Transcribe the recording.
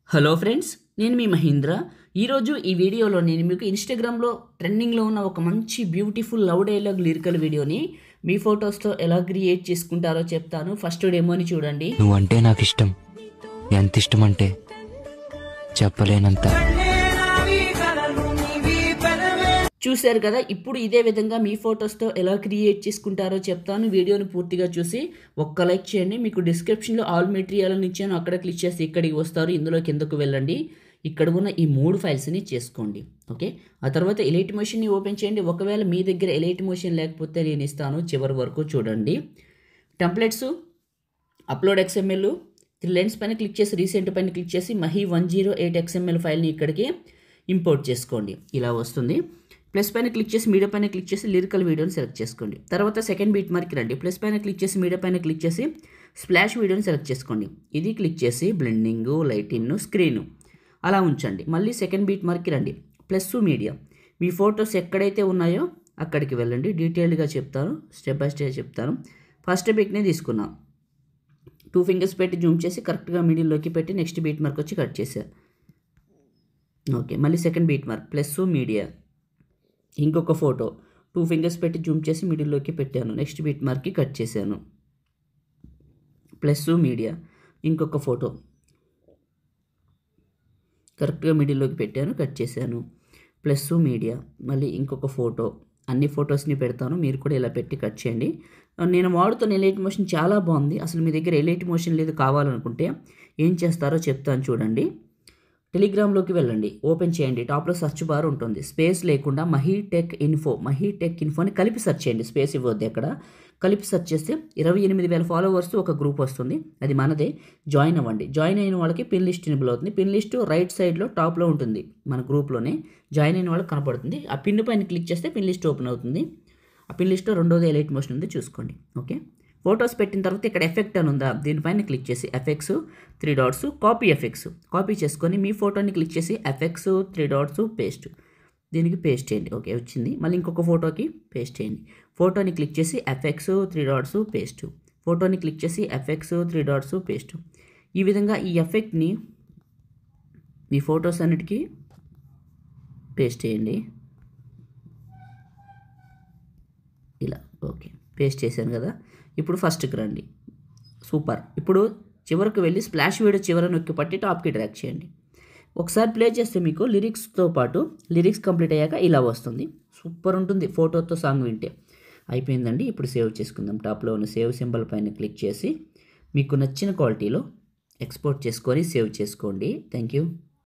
Hello friends, నేను మీ మహేంద్ర. ఈరోజు ఈ వీడియోలో నేను మీకు ఇన్స్టాగ్రామ్లో ట్రెండింగ్లో ఉన్న ఒక మంచి బ్యూటిఫుల్ లవ్ డైలాగ్ లిరికల్ వీడియోని మీ ఫొటోస్తో ఎలా క్రియేట్ చేసుకుంటారో చెప్తాను. ఫస్ట్ డెమోని చూడండి. నువ్వంటే నాకు ఇష్టం, ఎంత ఇష్టం అంటే చెప్పలేనంత. చూశారు కదా. ఇప్పుడు ఇదే విధంగా మీ ఫొటోస్తో ఎలా క్రియేట్ చేసుకుంటారో చెప్తాను. వీడియోని పూర్తిగా చూసి ఒక్క లైక్ చేయండి. మీకు డిస్క్రిప్షన్లో ఆల్ మెటీరియల్ అని ఇచ్చాను, అక్కడ క్లిక్ చేసి ఇక్కడికి వస్తారు. ఇందులో కిందకు వెళ్ళండి. ఇక్కడ ఉన్న ఈ 3 ఫైల్స్ని చేసుకోండి. ఓకే, ఆ తర్వాత ఎలైట్ మోషన్ని ఓపెన్ చేయండి. ఒకవేళ మీ దగ్గర ఎలైట్ మోషన్ లేకపోతే నేను ఇస్తాను, చివరి వరకు చూడండి. టెంప్లెట్స్, అప్లోడ్ XML, 3 లైన్స్ పైన క్లిక్ చేసి రీసెంట్ పైన క్లిక్ చేసి మహి 108 XML ఫైల్ని ఇక్కడికి ఇంపోర్ట్ చేసుకోండి. ఇలా వస్తుంది. ప్లస్ పైన క్లిక్ చేసి మీడియా పైన క్లిక్ చేసి లిరికల్ వీడియోని సెలెక్ట్ చేసుకోండి. తర్వాత సెకండ్ బీట్ మార్క్కి రండి. ప్లస్ పైన క్లిక్ చేసి మీడియా పైన క్లిక్ చేసి స్ప్లాష్ వీడియోని సెలెక్ట్ చేసుకోండి. ఇది క్లిక్ చేసి బ్లెండింగ్, లైటింగ్, స్క్రీను అలా ఉంచండి. మళ్ళీ సెకండ్ బీట్ మార్క్కి రండి. ప్లస్ మీడియా, మీ ఫొటోస్ ఎక్కడైతే ఉన్నాయో అక్కడికి వెళ్ళండి. డీటెయిల్డ్గా చెప్తాను, స్టెప్ బై స్టెప్ చెప్తాను. ఫస్ట్ పిక్ని తీసుకున్నాం. 2 ఫింగర్స్ పెట్టి జూమ్ చేసి కరెక్ట్గా మిడిల్లోకి పెట్టి నెక్స్ట్ బీట్ మార్క్ వచ్చి కట్ చేశారు. ఓకే, మళ్ళీ second beat mark plus media, ఇంకొక ఫోటో 2 ఫింగర్స్ పెట్టి జూమ్ చేసి మిడిల్లోకి పెట్టాను. నెక్స్ట్ బీట్ మార్క్కి కట్ చేశాను. ప్లస్ మీడియా, ఇంకొక ఫోటో కరెక్ట్గా మిడిల్లోకి పెట్టాను, కట్ చేశాను. ప్లస్ మీడియా, మళ్ళీ ఇంకొక ఫోటో. అన్ని ఫొటోస్ని పెడతాను, మీరు కూడా ఇలా పెట్టి కట్ చేయండి. నేను వాడుతున్న ఎలైట్ మోషన్ చాలా బాగుంది. అసలు మీ దగ్గర ఎలైట్ మోషన్ లేదు కావాలనుకుంటే ఏం చేస్తారో చెప్తాను చూడండి. టెలిగ్రామ్లోకి వెళ్ళండి, ఓపెన్ చేయండి. టాప్లో సర్చ్ బార్ ఉంటుంది. స్పేస్ లేకుండా మహి టెక్ ఇన్ఫోని కలిపి సెర్చ్ చేయండి. స్పేస్ ఇవ్వద్దు ఎక్కడ. కలిపి సెర్చ్ చేస్తే 28,000 ఫాలోవర్స్ ఒక గ్రూప్ వస్తుంది. అది మనదే. జాయిన్ అవ్వండి. జాయిన్ అయిన వాళ్ళకి పిన్ లిస్ట్ ఎనేబుల్ అవుతుంది. పిన్ లిస్ట్ రైట్ సైడ్లో టాప్లో ఉంటుంది. మన గ్రూప్లోనే జాయిన్ అయిన వాళ్ళకి కనపడుతుంది. ఆ పిన్ పైన క్లిక్ చేస్తే పిన్ లిస్ట్ ఓపెన్ అవుతుంది. ఆ పిన్ లిస్ట్లో రెండోది ఎలైట్ మోషన్ ఉంది, చూసుకోండి. ఓకే, ఫొటోస్ పెట్టిన తర్వాత ఇక్కడ ఎఫెక్ట్ అని ఉందా, దీనిపైన క్లిక్ చేసి effects 3 dots copy effects copy చేసుకొని మీ ఫోటోని క్లిక్ చేసి ఎఫెక్ట్స్ 3 డాట్స్ పేస్ట్, దీనికి పేస్ట్ చేయండి. ఓకే, వచ్చింది. మళ్ళీ ఇంకొక ఫోటోకి పేస్ట్ చేయండి. ఫోటోని క్లిక్ చేసి ఎఫెక్ట్స్ 3 డాట్స్ పేస్ట్, ఫోటోని క్లిక్ చేసి ఎఫెక్ట్స్ 3 డాట్స్ పేస్ట్. ఈ విధంగా ఈ ఎఫెక్ట్ని మీ ఫొటోస్ అన్నిటికీ పేస్ట్ చేయండి. ఇలా ఓకే, పేస్ట్ చేశాను కదా. ఇప్పుడు ఫస్ట్కి రండి. సూపర్. ఇప్పుడు చివరికి వెళ్ళి స్ప్లాష్ వీడియో చివర నొక్కి పట్టి టాప్కి డ్రాగ్ చేయండి. ఒకసారి ప్లే చేస్తే మీకు లిరిక్స్తో పాటు లిరిక్స్ కంప్లీట్ అయ్యాక ఇలా వస్తుంది. సూపర్ ఉంటుంది ఫోటోతో సాంగ్ వింటే. అయిపోయిందండి. ఇప్పుడు సేవ్ చేసుకుందాం. టాప్లో ఉన్న సేవ్ సింబల్ పైన క్లిక్ చేసి మీకు నచ్చిన క్వాలిటీలో ఎక్స్పోర్ట్ చేసుకొని సేవ్ చేసుకోండి. Thank you.